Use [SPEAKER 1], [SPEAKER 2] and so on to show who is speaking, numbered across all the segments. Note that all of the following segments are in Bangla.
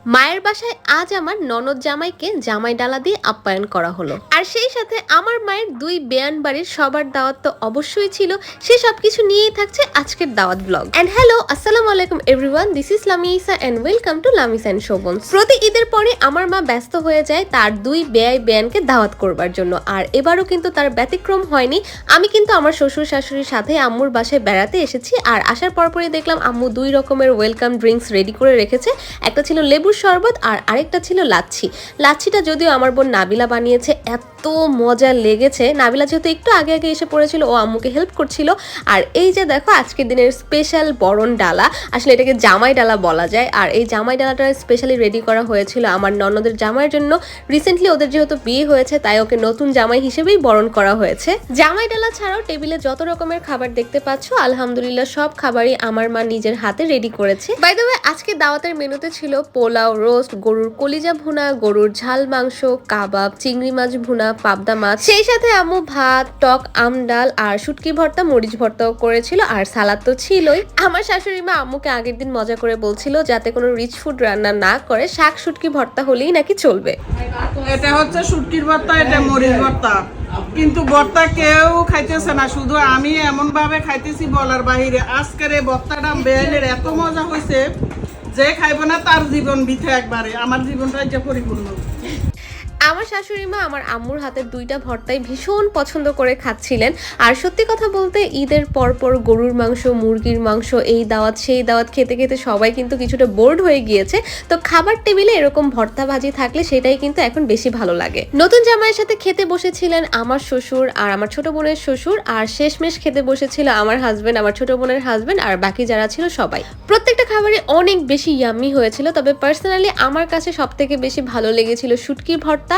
[SPEAKER 1] মায়ের বাসায় আজ আমার ননদ জামাইকে জামাই ডালা দিয়ে আপ্যায়ন করা হলো, আর সেই সাথে আমার মায়ের দুই বেয়ান বাড়ির সবার দাওয়াত তো অবশ্যই ছিল। সে সবকিছু নিয়েই থাকছে আজকের দাওয়াত ব্লগ। এন্ড হ্যালো, আসসালামু আলাইকুম everyone, this is Lamisa and welcome to Lamis and Shovon's. প্রতি ঈদের পরে আমার মা ব্যস্ত হয়ে যায় তার দুই বেয়ানকে দাওয়াত করবার জন্য, আর এবারও কিন্তু তার ব্যতিক্রম হয়নি। আমি কিন্তু আমার শ্বশুর শাশুড়ির সাথে আম্মুর বাসায় বেড়াতে এসেছি, আর আসার পরপরই দেখলাম আম্মু দুই রকমের ওয়েলকাম ড্রিঙ্কস রেডি করে রেখেছে। একটা ছিল লেবু শরবত আর আরেকটা ছিল লাচ্ছি। লাচ্ছিটা যদিও আমার বোন নাবিলা বানিয়েছে, এত মজা লেগেছে। নাবিলা যেহেতু একটু আগে আগে এসে পড়েছিল, ও আম্মুকে হেল্প করছিল। আর এই যে দেখো আজকের দিনের স্পেশাল বরণ ডালা, আসলে এটাকে জামাই ডালা বলা যায়। আর এই জামাই ডালাটা স্পেশালি রেডি করা হয়েছিল আমার ননদের জামাইয়ের জন্য। রিসেন্টলি ওদের যেহেতু বিয়ে হয়েছে, তাই ওকে নতুন জামাই হিসেবেই বরণ করা হয়েছে। জামাই ডালা ছাড়াও টেবিলে যত রকমের খাবার দেখতে পাচ্ছ, আলহামদুলিল্লাহ সব খাবারই আমার মা নিজের হাতে রেডি করেছে। বাই দ্য ওয়ে, আজকে দাওয়াতের মেনুতে ছিল পোলাও, রোস্ট, গরুর কলিজা ভুনা, গরুর ঝাল মাংস, কাবাব, চিংড়ি মাছ ভুনা, পাবদা মাছ, সেই সাথে আম্মু ভাত, টক আম ডাল আর শুটকি ভর্তা, মরিচ ভর্তাও করেছিল, আর সালাদ তো ছিলই। আমার শাশুড়ি মা আম্মুকে আগের দিন মজা করে বলছিল যাতে কোনো রিচ ফুড রান্না না করে শাক শুটকি ভর্তা হলেই নাকি চলবে।
[SPEAKER 2] এটা হচ্ছে শুটকির ভর্তা, এটা মরিচ ভর্তা, কিন্তু ভর্তা কেউ খাইতেছে না, শুধু আমি এমন ভাবে খাইতেছি বলার বাহিরে। আজকের এই ভর্তাটা বেআইনের এত মজা হয়েছে, যে খাইবো না তার জীবন বৃথা একবারে। আমার জীবনটা যে পরিপূর্ণ।
[SPEAKER 1] আমার শাশুড়ি মা আমার আম্মুর হাতের দুইটা ভর্তাই ভীষণ পছন্দ করে খাচ্ছিলেন। আর সত্যি কথা বলতে ঈদের পরপর গরুর মাংস, মুরগির মাংস, এই দাওয়াত সেই দাওয়াত খেতে খেতে সবাই কিন্তু কিছুটা বোর্ড হয়ে গিয়েছে। তো খাবার টেবিলে এরকম ভর্তা ভাজি থাকলে সেটাই কিন্তু এখন বেশি ভালো লাগে। নতুন জামাইয়ের সাথে খেতে বসেছিলেন আমার শ্বশুর আর আমার ছোট বোনের শ্বশুর, আর শেষমেশ খেতে বসেছিল আমার হাজবেন্ড, আমার ছোট বোনের হাজবেন্ড, আর বাকি যারা ছিল সবাই। প্রত্যেকটা খাবারই অনেক বেশি ইয়াম্মি হয়েছিল, তবে পার্সোনালি আমার কাছে সব থেকে বেশি ভালো লেগেছিল শুটকির ভর্তা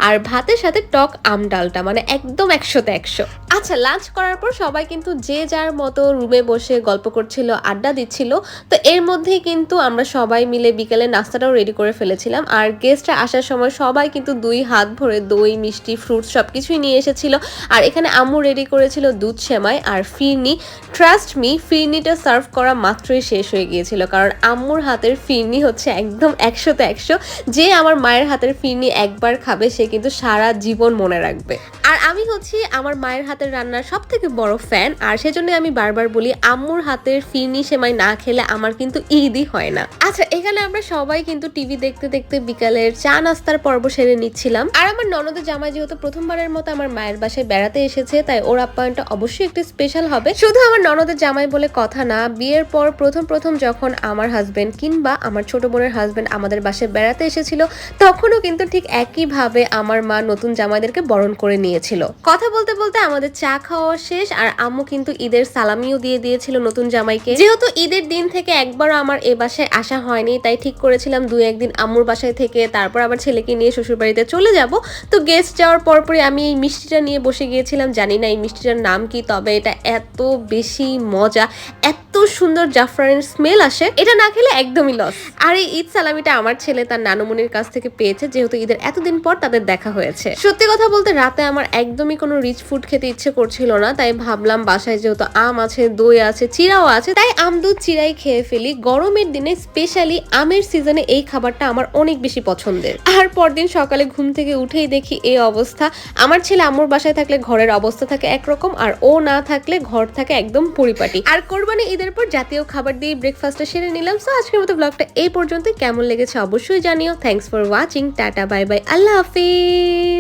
[SPEAKER 1] আর ভাতের সাথে টক আম ডালটা, মানে একদম 100তে 100। আচ্ছা, লাঞ্চ করার পর সবাই কিন্তু যে যার মতো রুমে বসে গল্প করছিল, আড্ডা দিচ্ছিল। তো এর মধ্যেই কিন্তু আমরা সবাই মিলে বিকেলে নাস্তাটাও রেডি করে ফেলেছিলাম। আর গেস্টরা আসার সময় সবাই কিন্তু দুই হাত ভরে দই, মিষ্টি, ফ্রুটস সবকিছুই নিয়ে এসেছিল। আর এখানে আম্মু রেডি করেছিল দুধ সেমাই আর ফিরনি। ট্রাস্ট মি, ফিরনিটা সার্ভ করা মাত্রই শেষ হয়ে গিয়েছিল, কারণ আম্মুর হাতের ফিরনি হচ্ছে একদম 100তে 100। যে আমার মায়ের হাতের ফিরনি একবার খাবে সে কিন্তু সারা জীবন মনে রাখবে। আর আমি হচ্ছি আমার মায়ের হাতের রান্নার সব থেকে বড় ফ্যান, আর সেজন্য আমি বারবার বলি আম্মুর হাতের ফিরনি সেমাই না খেলে আমার কিন্তু ঈদই হয় না। আচ্ছা, এখানে আমরা সবাই কিন্তু টিভি দেখতে দেখতে বিকালের চা নাস্তার পর্ব সেরে নিচ্ছিলাম। আর আমার ননদের জামাই যেহেতু প্রথমবারের মতো আমার মায়ের বাসায় বেড়াতে এসেছে, তাই ওর আপ্যায়নটা অবশ্যই একটু স্পেশাল হবে। শুধু আমার ননদের জামাই বলে কথা না, বিয়ের পর প্রথম যখন আমার হাজবেন্ড কিংবা আমার ছোট বোনের হাজবেন্ড আমাদের বাসায় বেড়াতে এসেছিল, তখনও কিন্তু ঠিক একইভাবে আমার মা নতুন জামাইদেরকে বরণ করে নিয়েছিল। কথা বলতে বলতে আমাদের চা খাওয়া শেষ, আর আম্মু কিন্তু ঈদের সালামিও দিয়ে দিয়েছিল নতুন জামাইকে। যেহেতু ঈদের দিন থেকে একবারও আমার এ বাসায় আসা হয়নি, তাই ঠিক করেছিলাম 2-1 দিন আম্মুর বাসায় থেকে তারপর আবার ছেলেকে নিয়ে শ্বশুর বাড়িতে চলে যাব। তো গেস্ট যাওয়ার পরপরই আমি এই মিষ্টিটা নিয়ে বসে গিয়েছিলাম। জানি না এই মিষ্টিটার নাম কি, তবে এটা এত বেশি মজা, এত সুন্দর জাফরানের স্মেল আসে, এটা না খেলে একদমই লস। আর এই ঈদ সালামিটা আমার ছেলে তার নানুমনির কাছ থেকে পেয়েছে, যেহেতু ঈদের এতদিন পর তাদের দেখা হয়েছে। সত্যি কথা বলতে রাতে আমার একদমই কোনো রিচ ফুড খেতে ইচ্ছে করছিল না, তাই ভাবলাম বাসায় যেহেতু আম আছে, দই আছে, চিড়াও আছে, তাই আম দুধ চিড়াই খেয়ে ফেলি। গরমের দিনে স্পেশালি আমের সিজনে এই খাবারটা আমার অনেক বেশি পছন্দের। আর পরদিন সকালে ঘুম থেকে উঠেই দেখি এই অবস্থা। আমার ছেলে আম্মুর বাসায় থাকলে ঘরের অবস্থা থাকে একরকম, আর ও না থাকলে ঘর থাকে একদম পরিপাটি। আর কোরবানি ঈদের পর জাতীয় খাবার দিয়ে ব্রেকফাস্টটা সেরে নিলাম। সো আজকের মতো ব্লগটা এই পর্যন্ত। কেমন লেগেছে অবশ্যই জানিও। Thanks for watching. Tata, bye bye, Allah Hafiz.